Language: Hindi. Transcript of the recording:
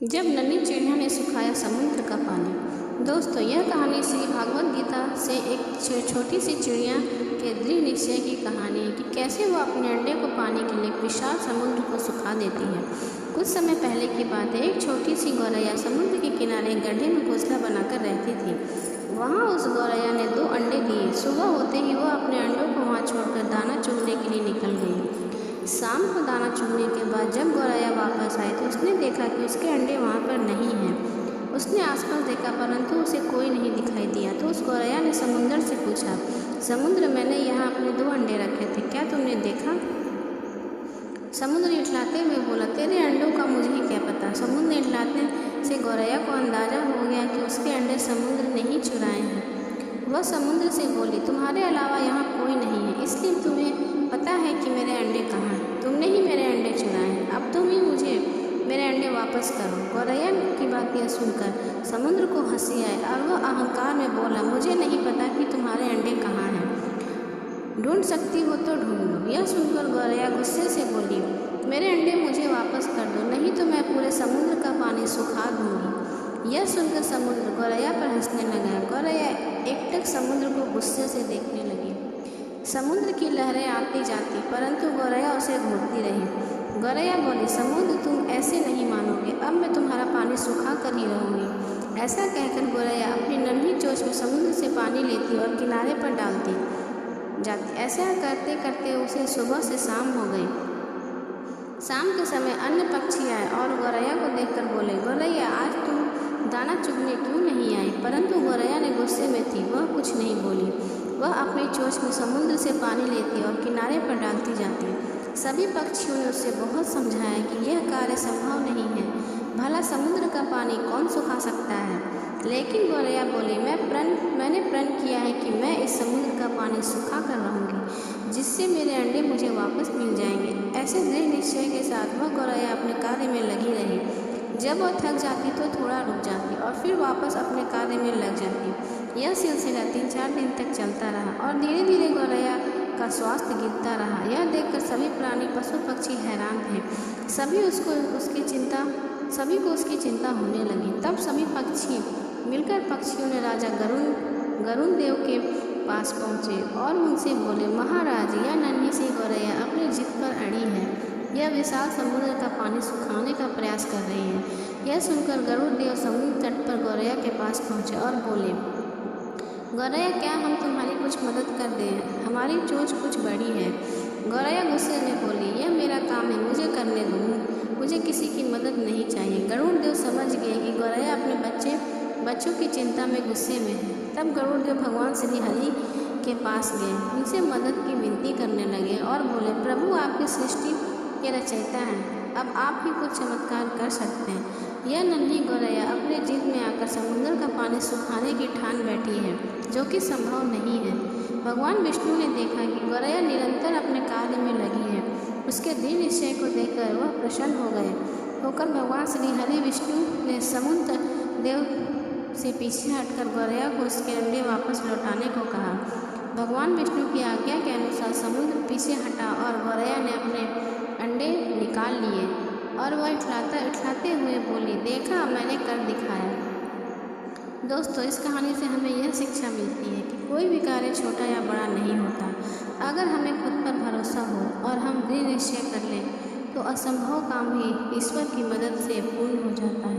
जब नन्ही चिड़िया ने सुखाया समुद्र का पानी। दोस्तों, यह कहानी श्री भागवत गीता से एक छोटी सी चिड़िया के दृढ़ निश्चय की कहानी है कि कैसे वो अपने अंडे को पाने के लिए विशाल समुद्र को सुखा देती है। कुछ समय पहले की बात है। एक छोटी सी गौरैया समुद्र के किनारे गड्ढे में घोंसला बनाकर रहती थी। वहाँ उस गौरैया ने 2 अंडे दिए। सुबह होते ही वो अपने अंडों को वहाँ छोड़कर दाना चुगने के लिए निकल गई। शाम को दाना चुगने के बाद जब गौरैया वापस आई तो उसने देखा कि उसके अंडे वहाँ पर नहीं हैं। उसने आसपास देखा परंतु उसे कोई नहीं दिखाई दिया। तो उस गौरैया ने समुद्र से पूछा, समुद्र, मैंने यहाँ अपने 2 अंडे रखे थे, क्या तुमने देखा? समुद्र इठलाते हुए बोला, तेरे अंडों का मुझे क्या पता। समुद्र इठलाने से गौरैया को अंदाजा हो गया कि उसके अंडे समुद्र ने ही चुराए हैं। वह समुद्र से बोली, तुम्हारे अलावा यहाँ कोई नहीं है, इसलिए तुम्हें पता है कि मेरे अंडे कहाँ हैं। तुमने ही मेरे अंडे चुराए हैं, अब तुम ही मुझे मेरे अंडे वापस करो। गौरैया की बात यह सुनकर समुद्र को हंसी आई और वह अहंकार में बोला, मुझे नहीं पता कि तुम्हारे अंडे कहाँ हैं, ढूंढ सकती हो तो ढूंढ लो। यह सुनकर गौरैया गुस्से से बोली, मेरे अंडे मुझे वापस कर दो, नहीं तो मैं पूरे समुद्र का पानी सुखा दूंगी। यह सुनकर समुद्र गौरैया पर हंसने लगा। गौरैया एकटक समुद्र को गुस्से से देखने लगी। समुद्र की लहरें आती जाती परंतु गौरैया उसे घूरती रही। गौरैया बोली, समुद्र, तुम ऐसे नहीं मानोगे, अब मैं तुम्हारा पानी सुखा कर ही रहूँगी। ऐसा कहकर गौरैया अपनी नन्ही चोंच में समुद्र से पानी लेती और किनारे पर डालती जाती। ऐसा करते करते उसे सुबह से शाम हो गई। शाम के समय अन्य पक्षी आए और गौरैया को देखकर बोले, गौरैया, आज तुम दाना चुगने क्यों नहीं आई? परंतु गौरैया ने गुस्से में थी, वह कुछ नहीं बोली। वह अपनी चोंच में समुद्र से पानी लेती और किनारे पर डालती जाती। सभी पक्षियों ने उसे बहुत समझाया कि यह कार्य संभव नहीं है, भला समुद्र का पानी कौन सुखा सकता है। लेकिन गौरैया बोली, मैंने प्रण किया है कि मैं इस समुद्र का पानी सुखा कर रहूँगी, जिससे मेरे अंडे मुझे वापस मिल जाएंगे। ऐसे दृढ़ निश्चय के साथ वह गौरैया अपने कार्य में लगी रही। जब वह थक जाती तो थोड़ा रुक जाती और फिर वापस अपने कार्य में लग जाती। यह सिलसिला 3-4 दिन तक चलता रहा और धीरे धीरे गौरैया का स्वास्थ्य गिरता रहा। यह देखकर सभी प्राणी, पशु पक्षी हैरान थे। सभी को उसकी चिंता होने लगी। तब सभी पक्षी मिलकर पक्षियों ने राजा गरुण देव के पास पहुँचे और उनसे बोले, महाराज, यह नन्ही सी गौरैया अपनी जिद पर अड़ी है। यह विशाल समुद्र का पानी सुखाने का प्रयास कर रही है। यह सुनकर गरुड़ देव समुद्र तट पर गौरैया के पास पहुँचे और बोले, गौरैया, क्या हम तुम्हारी कुछ मदद कर दें? हमारी चोंच कुछ बड़ी है। गौरैया गुस्से में बोली, यह मेरा काम है, मुझे करने दो, मुझे किसी की मदद नहीं चाहिए। गरुड़ देव समझ गए कि गौरैया अपने बच्चों की चिंता में गुस्से में है। तब गरुड़ देव भगवान श्री हरि के पास गए, उनसे मदद की विनती करने लगे और बोले, प्रभु, आपकी सृष्टि के रचयिता हैं, अब आप ही कुछ चमत्कार कर सकते हैं। यह नन्ही गौरैया अपने जिद में आकर समुद्र का पानी सुखाने की ठान बैठी है, जो कि संभव नहीं है। भगवान विष्णु ने देखा कि गौरैया निरंतर अपने कार्य में लगी है। उसके दृढ़ निश्चय को देखकर वह प्रसन्न होकर भगवान श्री हरि विष्णु ने समुद्र देव से पीछे हटकर गौरैया को उसके अंडे वापस लौटाने को कहा। भगवान विष्णु की आज्ञा के अनुसार समुद्र पीछे हटा और गौरैया ने अपने अंडे निकाल लिए और वह इठलाते हुए बोली, देखा, मैंने कर दिखाया। दोस्तों, इस कहानी से हमें यह शिक्षा मिलती है कि कोई भी कार्य छोटा या बड़ा नहीं होता। अगर हमें खुद पर भरोसा हो और हम दृढ़ निश्चय कर लें तो असंभव काम भी ईश्वर की मदद से पूर्ण हो जाता है।